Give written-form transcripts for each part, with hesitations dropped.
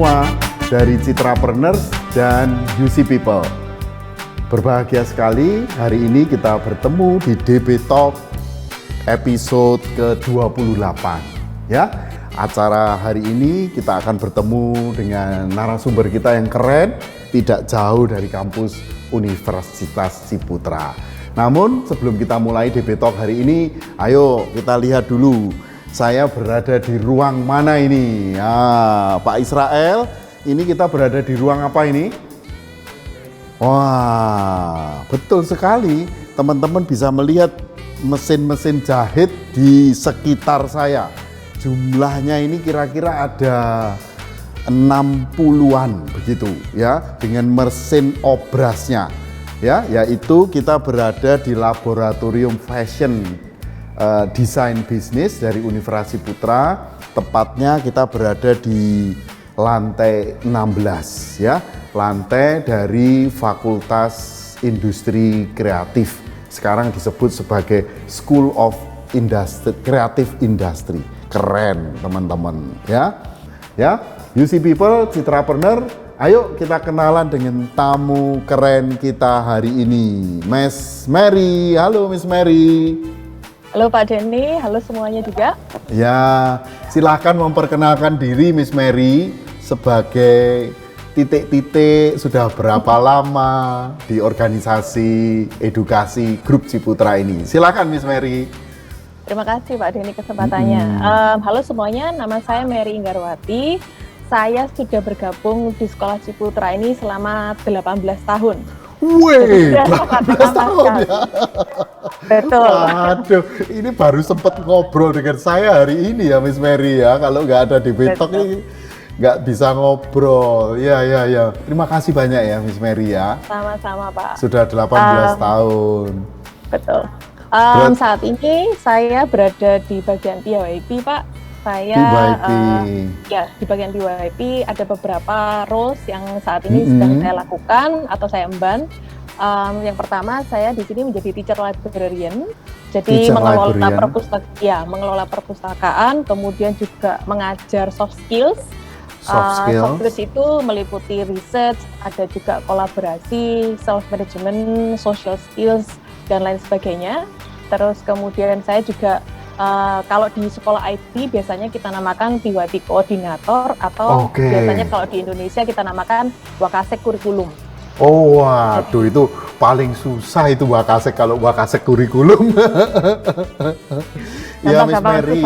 semua dari Citrapreneurs dan UC People. Berbahagia sekali hari ini kita bertemu di DB Talk episode ke-28 ya. Acara hari ini kita akan bertemu dengan narasumber kita yang keren, tidak jauh dari kampus Universitas Ciputra. Namun sebelum kita mulai DB Talk hari ini, ayo kita lihat dulu saya berada di ruang mana ini. Pak Israel, ini kita berada di ruang apa ini? Wah, betul sekali. Teman-teman bisa melihat mesin-mesin jahit di sekitar saya. Jumlahnya ini kira-kira ada 60-an begitu ya, dengan mesin obrasnya. Ya, yaitu kita berada di laboratorium fashion desain bisnis dari Universitas Ciputra. Tepatnya kita berada di lantai 16 ya, lantai dari Fakultas Industri Kreatif. Sekarang disebut sebagai School of Industry, Creative Industry. Keren teman-teman ya. Ya, UC People, Citrapreneur, ayo kita kenalan dengan tamu keren kita hari ini, Miss Mary. Halo Miss Mary. Halo Pak Denny, halo semuanya juga. Ya, silahkan memperkenalkan diri Miss Mary sebagai titik-titik sudah berapa lama di organisasi edukasi Grup Ciputra ini. Silahkan Miss Mary. Terima kasih Pak Denny kesempatannya. Halo semuanya, nama saya Mary Inggarwati. Saya sudah bergabung di Sekolah Ciputra ini selama 18 tahun. Wih, 18 tahun ya. Betul. Aduh, ini baru sempat ngobrol dengan saya hari ini ya Miss Mary ya. Kalau nggak ada di Talk ini nggak bisa ngobrol. Ya. Terima kasih banyak ya Miss Mary ya. Sama-sama Pak. Sudah 18 tahun. Betul. Saat ini saya berada di bagian PYP Pak. Saya di bagian PYP ada beberapa roles yang saat ini sedang saya lakukan atau saya emban. Yang pertama saya di sini menjadi teacher librarian, jadi mengelola perpustakaan, kemudian juga mengajar soft skills. Soft skills itu meliputi research, ada juga kolaborasi, self management, social skills dan lain sebagainya. Terus kemudian saya juga kalau di sekolah IT biasanya kita namakan PYP koordinator atau biasanya kalau di Indonesia kita namakan Wakasek kurikulum. Oh waduh, itu paling susah itu Wakasek, kalau Wakasek kurikulum. Ya Miss Mary,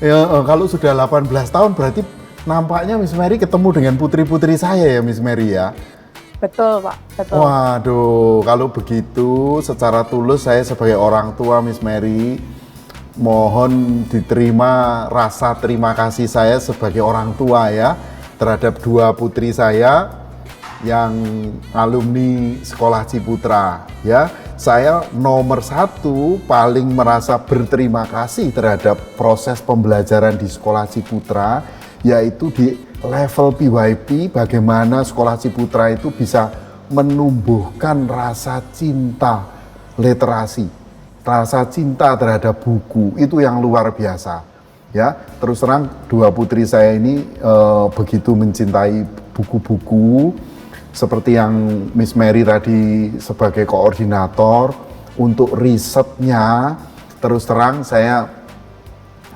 ya, kalau sudah 18 tahun berarti nampaknya Miss Mary ketemu dengan putri-putri saya ya Miss Mary ya? Betul Pak, betul. Waduh, kalau begitu secara tulus saya sebagai orang tua Miss Mary mohon diterima rasa terima kasih saya sebagai orang tua ya terhadap dua putri saya yang alumni Sekolah Ciputra ya. Saya nomor satu paling merasa berterima kasih terhadap proses pembelajaran di Sekolah Ciputra, yaitu di level PYP bagaimana Sekolah Ciputra itu bisa menumbuhkan rasa cinta literasi, rasa cinta terhadap buku, itu yang luar biasa ya. Terus terang dua putri saya ini begitu mencintai buku-buku, seperti yang Miss Mary tadi sebagai koordinator untuk risetnya. Terus terang saya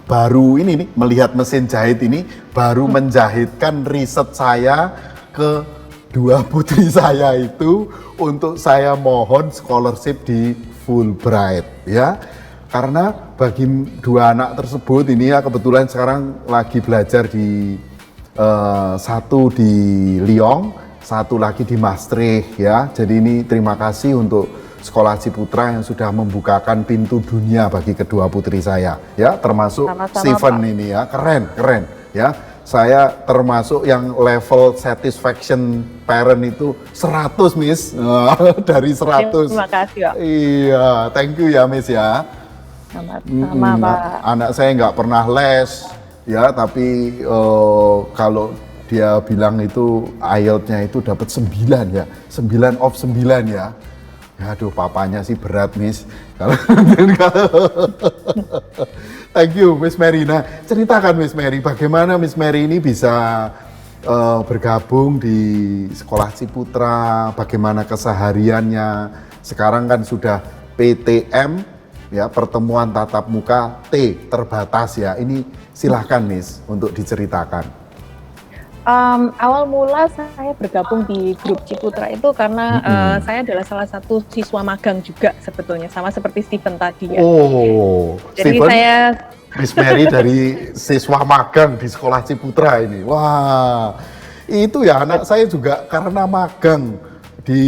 baru ini nih melihat mesin jahit ini, baru menjahitkan riset saya ke dua putri saya itu untuk saya mohon scholarship di Fulbright ya, karena bagi dua anak tersebut ini ya kebetulan sekarang lagi belajar di satu di Lyon, satu lagi di Maastricht ya. Jadi ini terima kasih untuk Sekolah Ciputra yang sudah membukakan pintu dunia bagi kedua putri saya ya, termasuk Steven ini ya, keren ya. Saya termasuk yang level satisfaction parent itu 100 Miss, dari 100. Terima kasih Pak. Iya, thank you ya Miss ya. Sama Pak. Anak saya nggak pernah les ya, tapi kalau dia bilang itu IELTS-nya itu dapat 9 ya, 9 of 9 ya. Aduh, papanya sih berat Miss. Thank you Miss Mary. Nah, ceritakan Miss Mary, bagaimana Miss Mary ini bisa bergabung di Sekolah Ciputra, bagaimana kesehariannya. Sekarang kan sudah PTM, ya, pertemuan tatap muka T terbatas ya. Ini silahkan Miss untuk diceritakan. Awal mula saya bergabung di grup Ciputra itu karena saya adalah salah satu siswa magang juga sebetulnya, sama seperti Steven tadi ya. Oh, Jadi Steven, saya Miss Mary dari siswa magang di Sekolah Ciputra ini. Wah, itu ya anak saya juga karena magang di,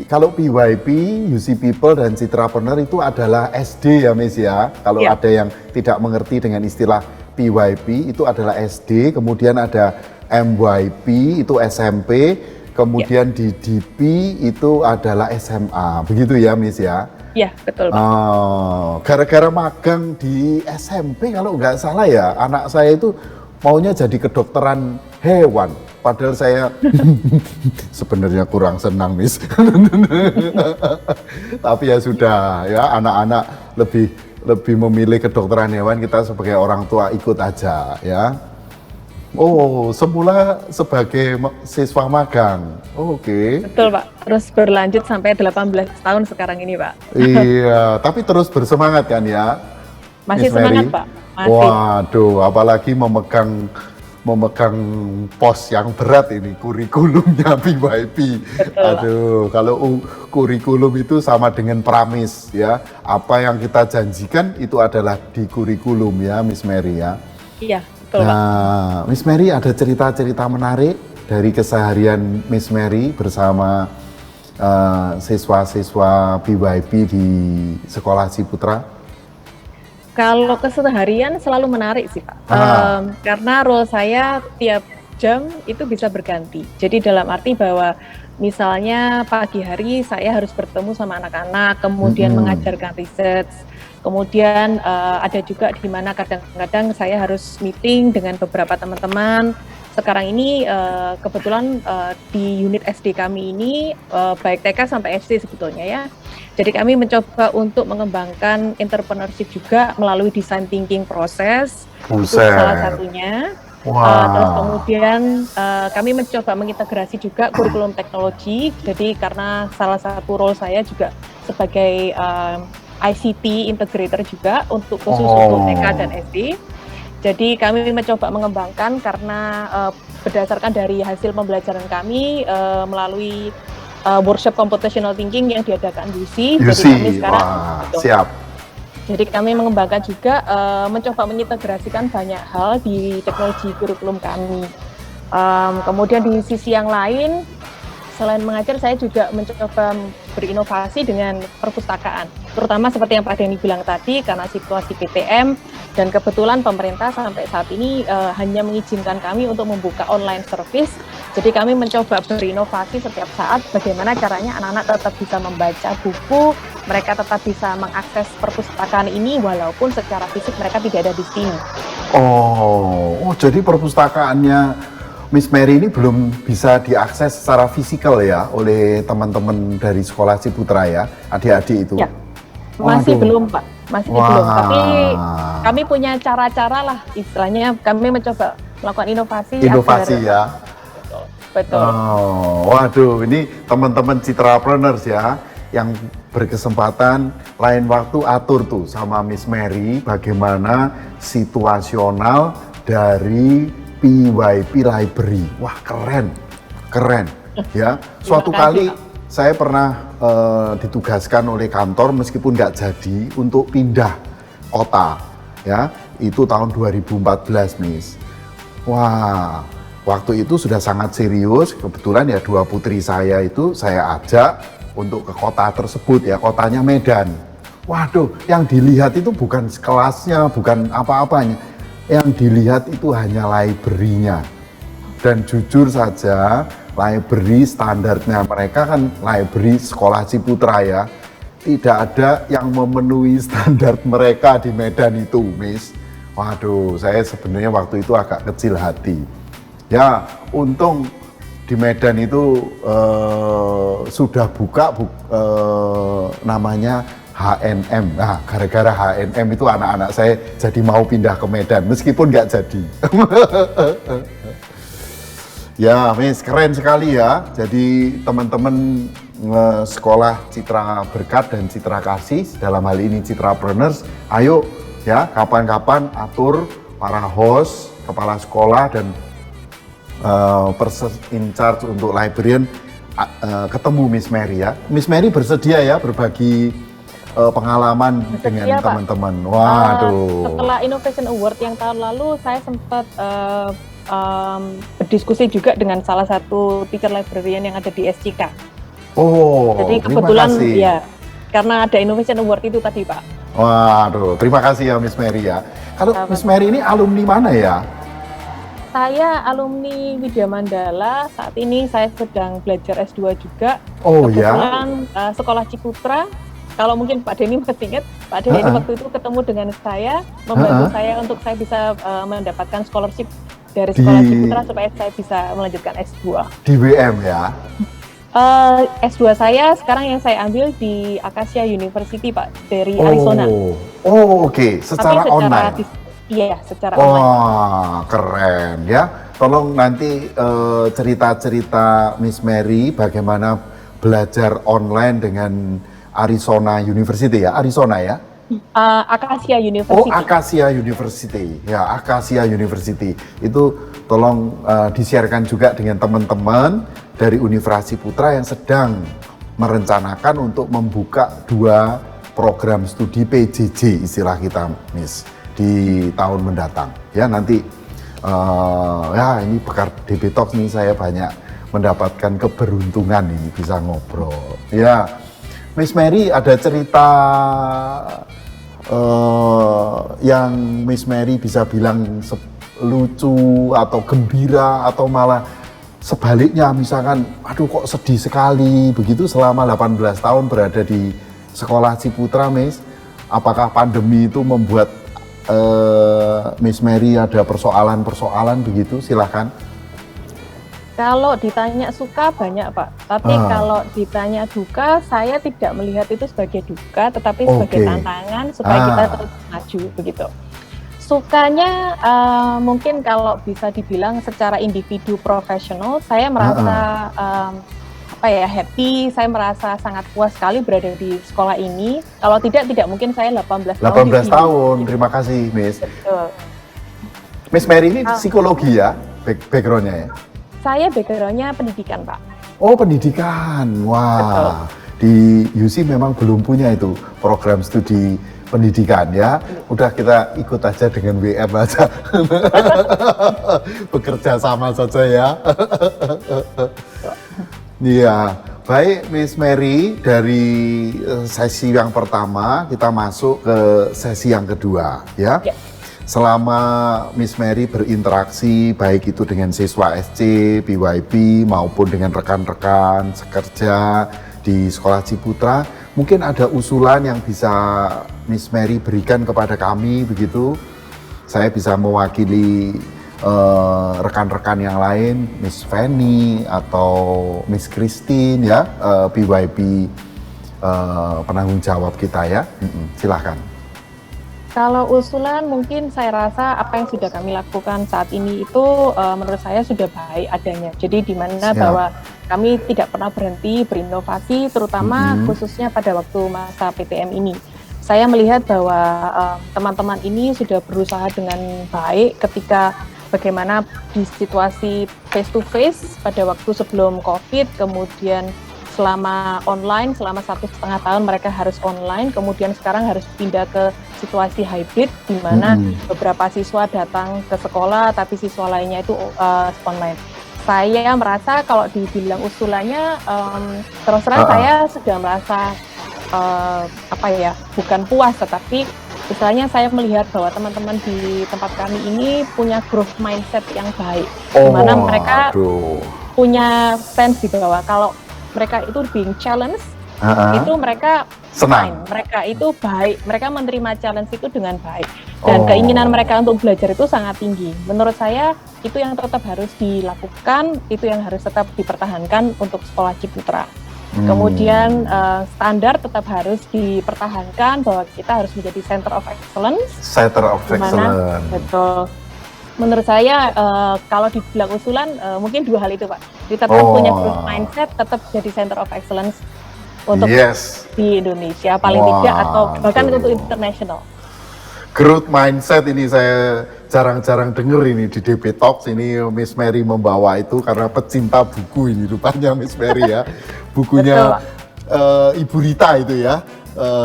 kalau PYP, UC People dan Citrapreneur itu adalah SD ya Miss ya. Kalau ya, ada yang tidak mengerti dengan istilah PYP itu adalah SD, kemudian ada MYP itu SMP, kemudian di DP itu adalah SMA. Begitu ya Miss ya? ya betul Pak. Gara-gara magang di SMP kalau nggak salah ya, anak saya itu maunya jadi kedokteran hewan. Padahal saya sebenarnya kurang senang, Miss. Tapi ya sudah, ya anak-anak lebih memilih kedokteran hewan, kita sebagai orang tua ikut aja, ya. Oh, semula sebagai siswa magang. Oke. Betul Pak, terus berlanjut sampai 18 tahun sekarang ini Pak. Iya, tapi terus bersemangat kan ya? Masih Miss semangat Mary? Pak, masih. Waduh, apalagi memegang pos yang berat ini, kurikulumnya PYP. Betul, Aduh, kalau kurikulum itu sama dengan pramis ya. Apa yang kita janjikan itu adalah di kurikulum ya, Miss Mary ya. Iya, betul Pak. Nah, Miss Mary ada cerita-cerita menarik dari keseharian Miss Mary bersama siswa-siswa PYP di Sekolah Ciputra? Kalau keseharian selalu menarik sih Pak, karena role saya tiap jam itu bisa berganti. Jadi dalam arti bahwa misalnya pagi hari saya harus bertemu sama anak-anak, kemudian mengajarkan research, kemudian ada juga di mana kadang-kadang saya harus meeting dengan beberapa teman-teman. Sekarang ini kebetulan di unit SD kami ini baik TK sampai SD sebetulnya ya. Jadi kami mencoba untuk mengembangkan entrepreneurship juga melalui design thinking proses. Itu salah satunya. Terus kemudian kami mencoba mengintegrasi juga kurikulum teknologi. Jadi karena salah satu role saya juga sebagai ICT integrator juga untuk khusus untuk TK dan SD. Jadi kami mencoba mengembangkan karena berdasarkan dari hasil pembelajaran kami melalui workshop computational thinking yang diadakan UC. Jadi kami sekarang siap. Jadi kami mengembangkan juga mencoba mengintegrasikan banyak hal di teknologi kurikulum kami. Kemudian di sisi yang lain, selain mengajar, saya juga mencoba berinovasi dengan perpustakaan. Terutama seperti yang Pak Denny bilang tadi, karena situasi PTM dan kebetulan pemerintah sampai saat ini hanya mengizinkan kami untuk membuka online service. Jadi kami mencoba berinovasi setiap saat bagaimana caranya anak-anak tetap bisa membaca buku, mereka tetap bisa mengakses perpustakaan ini walaupun secara fisik mereka tidak ada di sini. Oh, jadi perpustakaannya Miss Mary ini belum bisa diakses secara fisikal ya oleh teman-teman dari Sekolah Ciputra ya, adik-adik itu? Ya, masih belum Pak, masih belum. Tapi kami punya cara-cara lah, istilahnya kami mencoba melakukan inovasi. Inovasi ya? Betul. Oh, waduh, ini teman-teman Citrapreneurs ya, yang berkesempatan lain waktu atur tuh sama Miss Mary bagaimana situasional dari PYP Library. Wah, keren ya. Suatu kali saya pernah ditugaskan oleh kantor meskipun nggak jadi untuk pindah kota ya. Itu tahun 2014, Miss. Wah, waktu itu sudah sangat serius. Kebetulan ya dua putri saya itu saya ajak untuk ke kota tersebut ya, kotanya Medan. Waduh, yang dilihat itu bukan kelasnya, bukan apa-apanya. Yang dilihat itu hanya library-nya. Dan jujur saja, library standarnya mereka kan library Sekolah Ciputra ya. Tidak ada yang memenuhi standar mereka di Medan itu, Miss. Waduh, saya sebenarnya waktu itu agak kecil hati. Ya, untung di Medan itu sudah buka namanya HNM. Nah, gara-gara HNM itu anak-anak saya jadi mau pindah ke Medan, meskipun nggak jadi. Ya, Miss, keren sekali ya. Jadi teman-teman sekolah Citra Berkat dan Citra Kasih, dalam hal ini Citrapreneurs, ayo ya kapan-kapan atur para host, kepala sekolah dan person in charge untuk librarian ketemu Miss Mary ya. Miss Mary bersedia ya berbagi pengalaman dengan teman-teman. Waduh. Setelah Innovation Award yang tahun lalu, saya sempat berdiskusi juga dengan salah satu teacher librarian yang ada di SCK. Oh, jadi kebetulan ya, karena ada Innovation Award itu tadi Pak. Waduh, terima kasih ya Miss Mary ya. Kalau Miss Mary ini alumni mana ya? Saya alumni Widya Mandala, saat ini saya sedang belajar S2 juga. Oh ya? Kebetulan sekolah Ciputra, kalau mungkin Pak Denny masih ingat, Pak Denny waktu itu ketemu dengan saya, membantu saya untuk saya bisa mendapatkan scholarship dari sekolah Ciputra supaya saya bisa melanjutkan S2. Di WM ya? S2 saya sekarang yang saya ambil di Acacia University Pak, dari Arizona. Oh oke. Secara online? Iya, secara online. Wah, keren ya. Tolong nanti cerita-cerita Miss Mary bagaimana belajar online dengan Arizona University ya? Arizona ya? Acacia University. Oh, Acacia University. Ya, Acacia University. Itu tolong di-sharekan juga dengan teman-teman dari Universitas Putra yang sedang merencanakan untuk membuka 2 program studi PJJ istilah kita, Miss, di tahun mendatang. Ya, nanti ya ini bekal DB Talks nih, saya banyak mendapatkan keberuntungan ini bisa ngobrol. Ya, Miss Mary ada cerita yang Miss Mary bisa bilang lucu atau gembira atau malah sebaliknya, misalkan aduh kok sedih sekali begitu selama 18 tahun berada di sekolah Ciputra, Miss? Apakah pandemi itu membuat Miss Mary ada persoalan-persoalan begitu? Silakan. Kalau ditanya suka banyak Pak, tapi kalau ditanya duka, saya tidak melihat itu sebagai duka, tetapi sebagai tantangan supaya kita terus maju begitu. Sukanya mungkin kalau bisa dibilang secara individu profesional, saya merasa happy, saya merasa sangat puas sekali berada di sekolah ini. Kalau tidak mungkin saya 18 tahun. Terima kasih, Miss. Betul. Miss Mary ini psikologi ya, background-nya ya? Saya background-nya pendidikan, Pak. Oh, pendidikan. Wah. Betul. Di UC memang belum punya itu program studi pendidikan ya. Udah kita ikut aja dengan WM aja. Bekerja sama saja ya. Iya. Baik, Miss Mary, dari sesi yang pertama kita masuk ke sesi yang kedua ya. Selama Miss Mary berinteraksi baik itu dengan siswa SC, PYP maupun dengan rekan-rekan sekerja di Sekolah Ciputra, mungkin ada usulan yang bisa Miss Mary berikan kepada kami begitu. Saya bisa mewakili rekan-rekan yang lain, Miss Fanny atau Miss Christine ya, PYP penanggung jawab kita ya. Silahkan. Kalau usulan mungkin saya rasa apa yang sudah kami lakukan saat ini itu menurut saya sudah baik adanya. Jadi di mana bahwa kami tidak pernah berhenti berinovasi, terutama khususnya pada waktu masa PTM ini. Saya melihat bahwa teman-teman ini sudah berusaha dengan baik ketika bagaimana di situasi face to face pada waktu sebelum COVID, kemudian selama online, selama 1,5 tahun mereka harus online, kemudian sekarang harus pindah ke situasi hybrid, di mana beberapa siswa datang ke sekolah, tapi siswa lainnya itu online. Saya merasa kalau dibilang usulannya, terus terang saya sudah merasa bukan puas, tetapi misalnya saya melihat bahwa teman-teman di tempat kami ini punya growth mindset yang baik, di mana mereka punya sense di bawah kalau mereka itu being challenge, itu mereka senang, mereka itu baik, mereka menerima challenge itu dengan baik, dan keinginan mereka untuk belajar itu sangat tinggi. Menurut saya itu yang tetap harus dilakukan, itu yang harus tetap dipertahankan untuk Sekolah Ciputra. Kemudian standar tetap harus dipertahankan bahwa kita harus menjadi center of excellence. Center of excellence. Betul. Menurut saya kalau dibilang usulan mungkin 2 hal itu Pak. Jadi tetap punya growth mindset, tetap jadi center of excellence untuk di Indonesia paling tidak atau bahkan untuk internasional. Growth mindset ini saya jarang-jarang denger ini di DB Talks ini Miss Mary membawa itu karena pecinta buku ini rupanya Miss Mary ya. Bukunya Ibu Rita itu ya.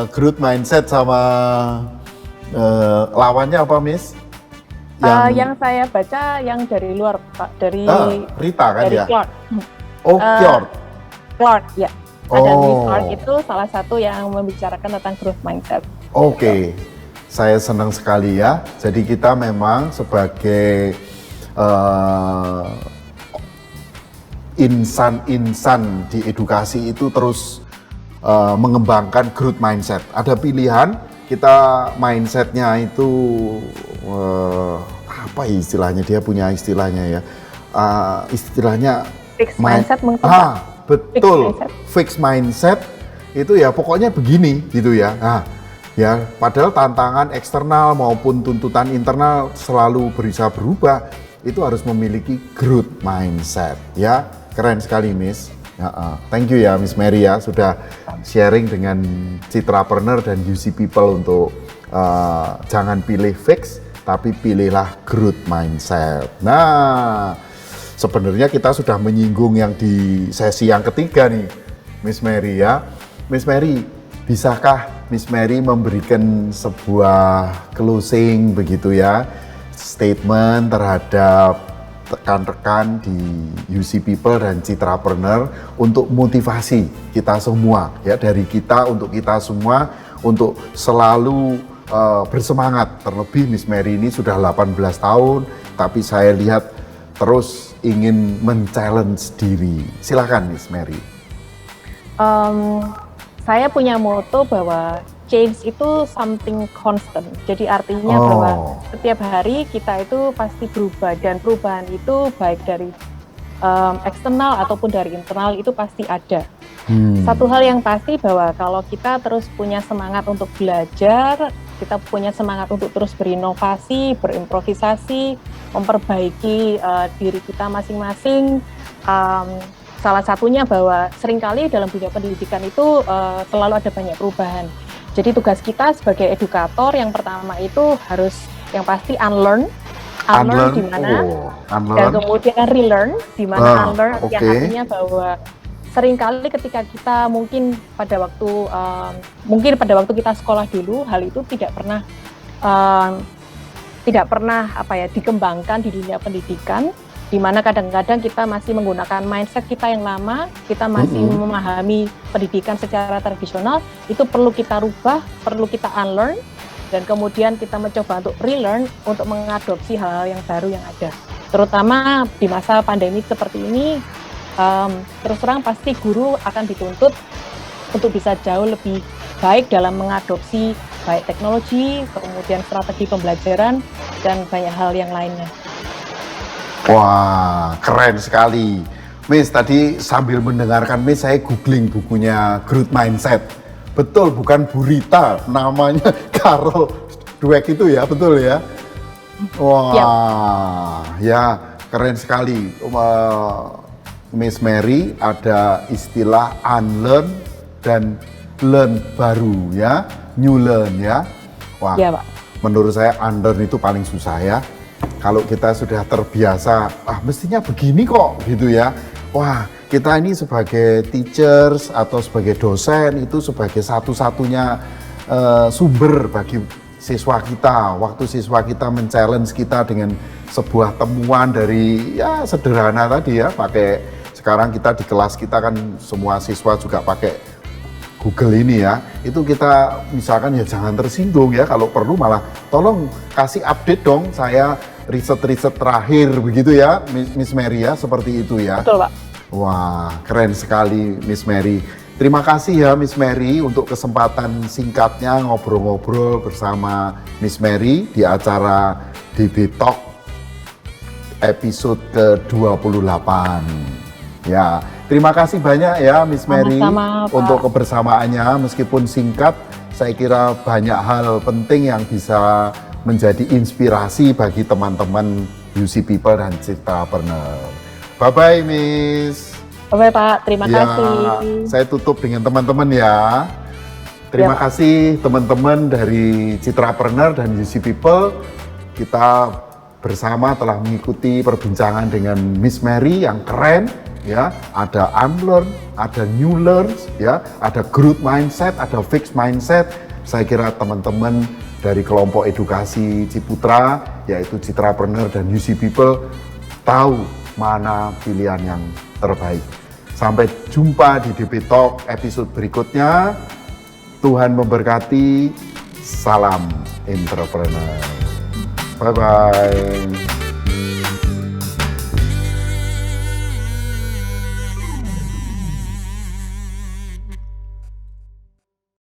Growth mindset sama lawannya apa Miss? Yang saya baca yang dari luar Pak, dari Rita kan dari ya? Clark. Clark ya. Ada Miss Clark itu salah satu yang membicarakan tentang growth mindset. Oke. Saya senang sekali ya. Jadi kita memang sebagai insan-insan di edukasi itu terus mengembangkan growth mindset. Ada pilihan, kita mindsetnya itu apa istilahnya? Dia punya istilahnya ya. Istilahnya fixed mindset mungkin. Betul. Fixed mindset itu ya pokoknya begini gitu ya. Ya, padahal tantangan eksternal maupun tuntutan internal selalu bisa berubah. Itu harus memiliki growth mindset. Ya, keren sekali, Miss. Thank you ya, Miss Mary ya, sudah sharing dengan Citrapreneur dan UC People untuk jangan pilih fix, tapi pilihlah growth mindset. Nah, sebenarnya kita sudah menyinggung yang di sesi yang ketiga nih, Miss Mary ya. Miss Mary, bisakah Miss Mary memberikan sebuah closing begitu ya, statement terhadap rekan-rekan di UC People dan Citrapreneur untuk motivasi kita semua ya, dari kita untuk kita semua untuk selalu bersemangat. Terlebih Miss Mary ini sudah 18 tahun, tapi saya lihat terus ingin men-challenge diri. Silakan Miss Mary. Saya punya moto bahwa change itu something constant. Jadi artinya bahwa setiap hari kita itu pasti berubah, dan perubahan itu baik dari eksternal ataupun dari internal itu pasti ada. Satu hal yang pasti bahwa kalau kita terus punya semangat untuk belajar, kita punya semangat untuk terus berinovasi, berimprovisasi, memperbaiki diri kita masing-masing. Salah satunya bahwa seringkali dalam dunia pendidikan itu selalu ada banyak perubahan. Jadi tugas kita sebagai edukator yang pertama itu harus yang pasti unlearn di mana, dan kemudian relearn di mana. Unlearn yang artinya bahwa seringkali ketika kita mungkin pada waktu kita sekolah dulu, hal itu tidak pernah dikembangkan di dunia pendidikan, di mana kadang-kadang kita masih menggunakan mindset kita yang lama, kita masih memahami pendidikan secara tradisional. Itu perlu kita rubah, perlu kita unlearn, dan kemudian kita mencoba untuk relearn, untuk mengadopsi hal-hal yang baru yang ada. Terutama di masa pandemi seperti ini, terus terang pasti guru akan dituntut untuk bisa jauh lebih baik dalam mengadopsi baik teknologi, kemudian strategi pembelajaran, dan banyak hal yang lainnya. Wah, keren sekali. Miss, tadi sambil mendengarkan Miss, saya googling bukunya Growth Mindset. Betul, bukan Bu Rita, namanya Carol Dweck itu ya, betul ya? Wah, ya keren sekali. Miss Mary ada istilah unlearn dan learn baru ya, new learn ya. Wah, ya, Pak. Menurut saya unlearn itu paling susah ya. Kalau kita sudah terbiasa, mestinya begini kok gitu ya. Wah, kita ini sebagai teachers atau sebagai dosen itu sebagai satu-satunya sumber bagi siswa kita. Waktu siswa kita men-challenge kita dengan sebuah temuan dari ya sederhana tadi ya, pakai sekarang kita di kelas kita kan semua siswa juga pakai Google ini ya, itu kita misalkan ya jangan tersinggung ya, kalau perlu malah tolong kasih update dong saya riset-riset terakhir begitu ya Miss Mary ya, seperti itu ya. Betul Pak. Wah, keren sekali Miss Mary. Terima kasih ya Miss Mary untuk kesempatan singkatnya ngobrol-ngobrol bersama Miss Mary di acara DB Talk episode ke-28. Ya, terima kasih banyak ya Miss Mary untuk kebersamaannya, meskipun singkat, saya kira banyak hal penting yang bisa menjadi inspirasi bagi teman-teman UC People dan Citrapreneur. Bye-bye Miss. Bye Pak, terima kasih. Saya tutup dengan teman-teman ya. Terima kasih teman-teman dari Citrapreneur dan UC People. Kita bersama telah mengikuti perbincangan dengan Miss Mary yang keren ya. Ada unlearn, ada new learn ya, ada growth mindset, ada fixed mindset. Saya kira teman-teman dari kelompok edukasi Ciputra yaitu Citrapreneur dan UC People tahu mana pilihan yang terbaik. Sampai jumpa di DP Talk episode berikutnya. Tuhan memberkati. Salam entrepreneur. Bye-bye.